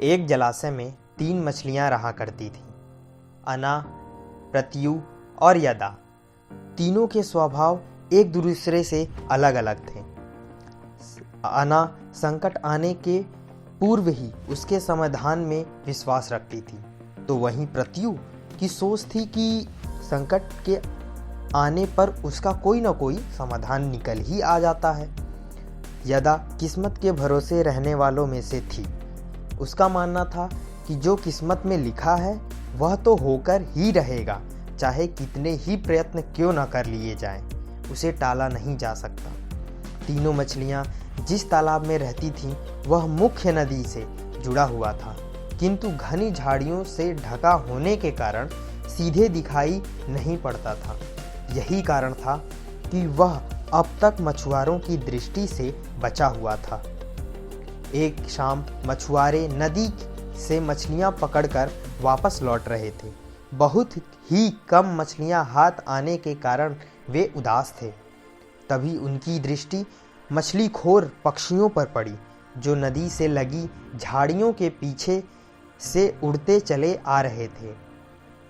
एक जलाशय में 3 मछलियां रहा करती थीं। अना, प्रत्यु और यदा। तीनों के स्वभाव एक दूसरे से अलग अलग थे। अना संकट आने के पूर्व ही उसके समाधान में विश्वास रखती थी, तो वहीं प्रत्यु की सोच थी कि संकट के आने पर उसका कोई ना कोई समाधान निकल ही आ जाता है। यदा किस्मत के भरोसे रहने वालों में से थी। उसका मानना था कि जो किस्मत में लिखा है वह तो होकर ही रहेगा, चाहे कितने ही प्रयत्न क्यों न कर लिए जाएं, उसे टाला नहीं जा सकता। तीनों मछलियां जिस तालाब में रहती थीं वह मुख्य नदी से जुड़ा हुआ था, किंतु घनी झाड़ियों से ढका होने के कारण सीधे दिखाई नहीं पड़ता था। यही कारण था कि वह अब तक मछुआरों की दृष्टि से बचा हुआ था। एक शाम मछुआरे नदी से मछलियां पकड़कर वापस लौट रहे थे। बहुत ही कम मछलियां हाथ आने के कारण वे उदास थे। तभी उनकी दृष्टि मछलीखोर पक्षियों पर पड़ी, जो नदी से लगी झाड़ियों के पीछे से उड़ते चले आ रहे थे।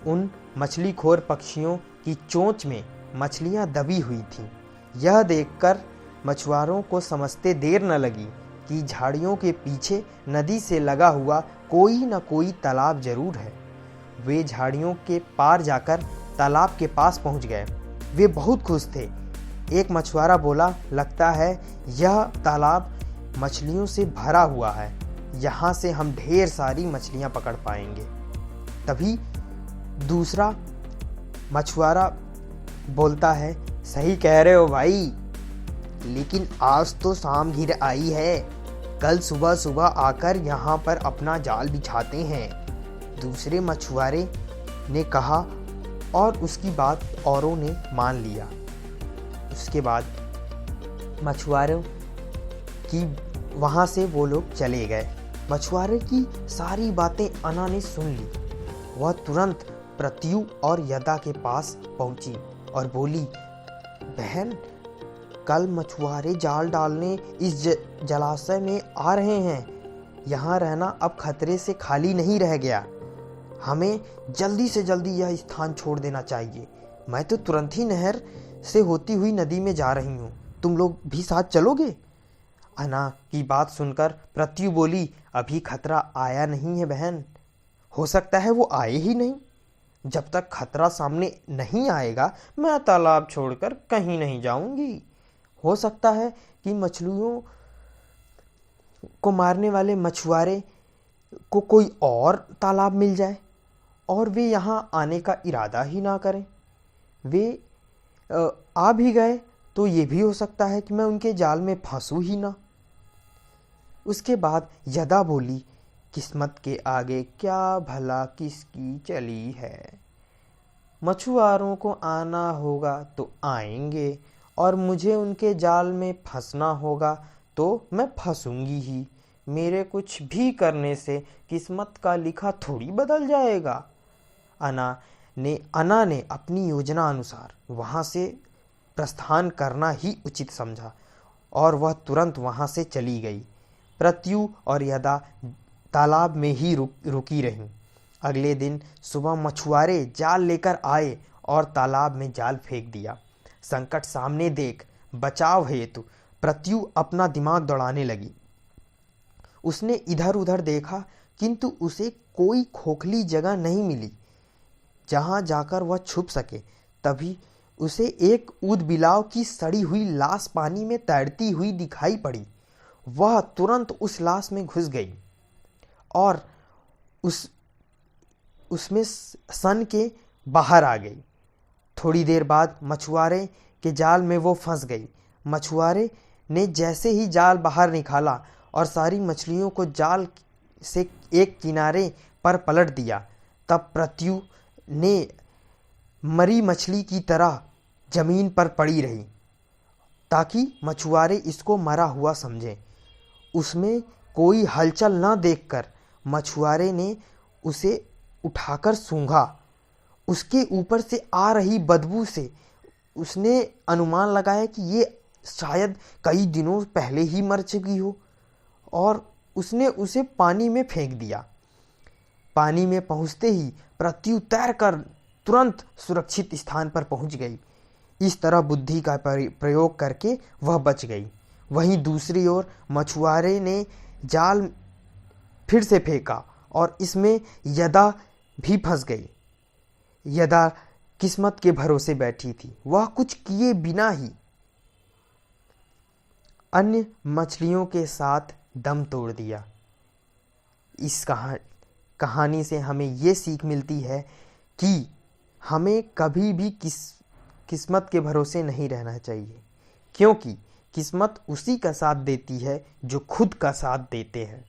उन मछलीखोर पक्षियों की चोंच में मछलियां दबी हुई थीं। यह देखकर मछुआरों को समझते देर न लगी कि झाड़ियों के पीछे नदी से लगा हुआ कोई न कोई तालाब जरूर है। वे झाड़ियों के पार जाकर तालाब के पास पहुंच गए। वे बहुत खुश थे। एक मछुआरा बोला, लगता है यह तालाब मछलियों से भरा हुआ है, यहाँ से हम ढेर सारी मछलियाँ पकड़ पाएंगे। तभी दूसरा मछुआरा बोलता है, सही कह रहे हो भाई, लेकिन आज तो शाम घिर आई है, कल सुबह सुबह आकर यहाँ पर अपना जाल बिछाते हैं। दूसरे मछुआरे ने कहा और उसकी बात औरों ने मान लिया। उसके बाद मछुआरों की वहाँ से वो लोग चले गए। मछुआरे की सारी बातें अना ने सुन ली। वह तुरंत प्रत्यु और यदा के पास पहुंची और बोली, बहन, कल मछुआरे जाल डालने इस जलाशय में आ रहे हैं। यहाँ रहना अब खतरे से खाली नहीं रह गया। हमें जल्दी से जल्दी यह स्थान छोड़ देना चाहिए। मैं तो तुरंत ही नहर से होती हुई नदी में जा रही हूँ। तुम लोग भी साथ चलोगे? अना की बात सुनकर प्रत्यु बोली, अभी खतरा आया नहीं है बहन, हो सकता है वो आए ही नहीं। जब तक खतरा सामने नहीं आएगा मैं तालाब छोड़कर कहीं नहीं जाऊंगी। हो सकता है कि मछलियों को मारने वाले मछुआरे को कोई और तालाब मिल जाए और वे यहाँ आने का इरादा ही ना करें। वे आ भी गए तो ये भी हो सकता है कि मैं उनके जाल में फंसूं ही ना। उसके बाद यदा बोली, किस्मत के आगे क्या भला किसकी चली है। मछुआरों को आना होगा तो आएंगे और मुझे उनके जाल में फंसना होगा तो मैं फंसूंगी ही। मेरे कुछ भी करने से किस्मत का लिखा थोड़ी बदल जाएगा। अना ने अपनी योजना अनुसार वहाँ से प्रस्थान करना ही उचित समझा और वह तुरंत वहाँ से चली गई। प्रत्यु और यदा तालाब में ही रुकी रहीं। अगले दिन सुबह मछुआरे जाल लेकर आए और तालाब में जाल फेंक दिया। संकट सामने देख बचाव हेतु प्रत्यु अपना दिमाग दौड़ाने लगी। उसने इधर उधर देखा, किंतु उसे कोई खोखली जगह नहीं मिली जहां जाकर वह छुप सके। तभी उसे एक ऊदबिलाव की सड़ी हुई लाश पानी में तैरती हुई दिखाई पड़ी। वह तुरंत उस लाश में घुस गई और उसमें सन के बाहर आ गई। थोड़ी देर बाद मछुआरे के जाल में वो फंस गई। मछुआरे ने जैसे ही जाल बाहर निकाला और सारी मछलियों को जाल से एक किनारे पर पलट दिया, तब प्रत्यु ने मरी मछली की तरह जमीन पर पड़ी रही ताकि मछुआरे इसको मरा हुआ समझें। उसमें कोई हलचल न देखकर मछुआरे ने उसे उठाकर सूंघा। उसके ऊपर से आ रही बदबू से उसने अनुमान लगाया कि ये शायद कई दिनों पहले ही मर चुकी हो और उसने उसे पानी में फेंक दिया। पानी में पहुंचते ही प्रत्यु तैरकर तुरंत सुरक्षित स्थान पर पहुंच गई। इस तरह बुद्धि का प्रयोग करके वह बच गई। वहीं दूसरी ओर मछुआरे ने जाल फिर से फेंका और इसमें यदा भी फंस गई। यदा किस्मत के भरोसे बैठी थी, वह कुछ किए बिना ही अन्य मछलियों के साथ दम तोड़ दिया। इस कहानी से हमें ये सीख मिलती है कि हमें कभी भी किस्मत के भरोसे नहीं रहना चाहिए, क्योंकि किस्मत उसी का साथ देती है जो खुद का साथ देते हैं।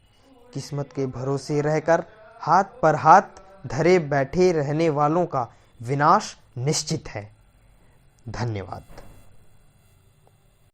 किस्मत के भरोसे रहकर हाथ पर हाथ धरे बैठे रहने वालों का विनाश निश्चित है। धन्यवाद।